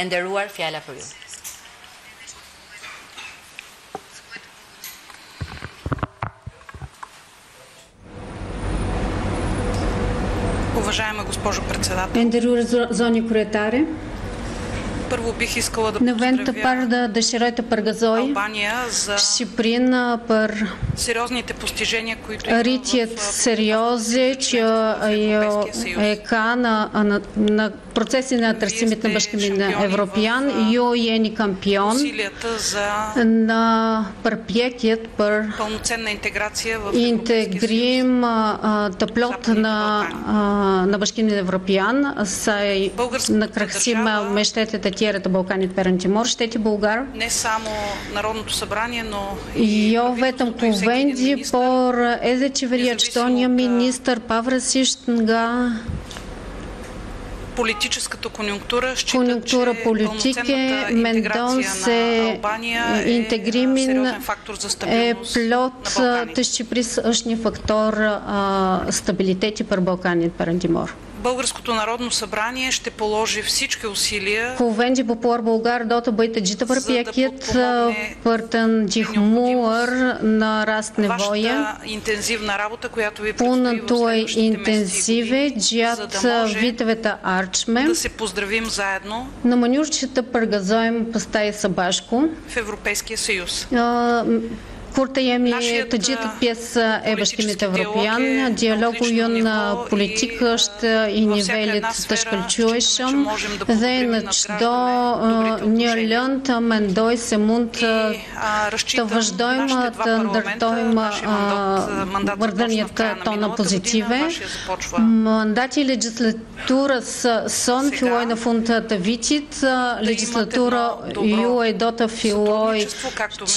Nderuar, fjala për ju. Уважаема госпожо председател, Nderuar zoni kryetare, първо бих искала да në vend të parë поздравя dëshiroj të përgëzoj Албания за Shqipërinë për сериозните постижения, които има rritjet в serioze që ajo Европейския съюз. e ka në procesin e atërsimit në Bashkimin Evropian. Ju jeni kampion Усилията за në përpjekjet për пълноценна интеграция в Европейския съюз. integrim të plot në Bashkimin Evropian, saj në krahësim me shtetet e tjera të Ballkanit Perëndimor, shteti bullgar Не само Народното събрание, но jo vetëm kuvendi, por edhe qeveria çton një ministër pavarësisht nga политическата конюнктура считат, че konjunktura politike, пълноценната mendon интеграция se на Албания е integrimin сериозен фактор за e стабилност plot на Балканите. të Shqipërisë është një faktor stabiliteti për Ballkanin Perëndimor. Българското народно събрание ще положи всички усилия Kuvendi popullor bullgar do të bëjë të gjithë përpjekjet për të ndihmuar në rast nevoje вашата интензивна работа, която ви punën предстои в tuaj следващите intensive месеци и години, за gjatë да може viteve të ardhshme, да се поздравим заедно në mënyrë që të përgëzojmë pastaj së bashku в Европейския съюз. kur të jemi të gjithë pjesë e Bashkimit Evropian. Dialogu jonë politik është i nivelit të shkëlqyeshëm dhe në çdo një lëndë të mendoj se mund të vazhdojmë të ndërtojmë marrëdhëniet tona pozitive. Mandati i legjislaturës son filloi në fund të vitit. Legjislatura juaj do të fillojë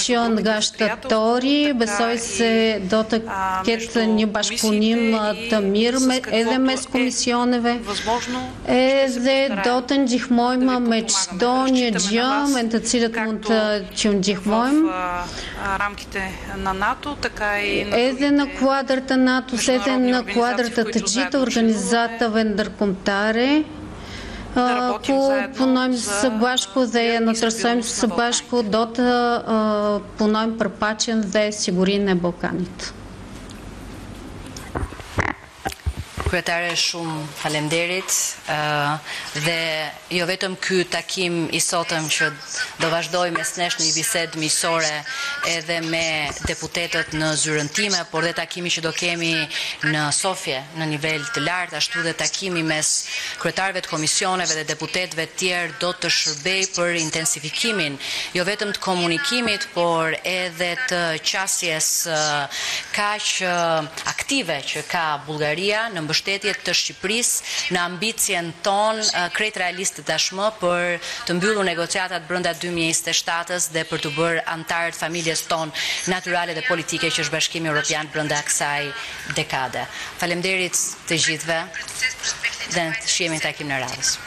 që nga shtatori. Besoj se do të ketë një bashkëpunim të mirë edhe mes komisioneve, edhe do të ndihmojmë me çdo një gjë me të cilët mund të ndihmojmë edhe në kuadër të NATO-s, edhe në kuadër të gjithë organizatave ndërkombëtare. Ku punojmë së bashku dhe në tërësojmë së bashku, do të punojmë për paqen dhe sigurinë e Ballkanit. Kryetare, shumë faleminderit dhe jo vetëm ky takim i sotëm që do vazhdoj mes nesh në një bisedë miqësore edhe me deputetët në zyrën time, por dhe takimi që do kemi në Sofje në nivel të lartë, ashtu dhe takimi mes kryetarëve të komisioneve dhe deputetëve të tjerë do të shërbej për intensifikimin jo vetëm të komunikimit, por edhe të qasjes kaq aktive që ka Bullgaria në mbështetjet të Shqipërisë në ambicjen ton krejt realiste tashmë për të mbyllur negociatat brenda 2027-s dhe për të bërë antarët familjes ton natyrale dhe politike që është Bashkimi Evropian brenda kësaj dekade. Faleminderit të gjithëve dhe shihemi në takim në radhës.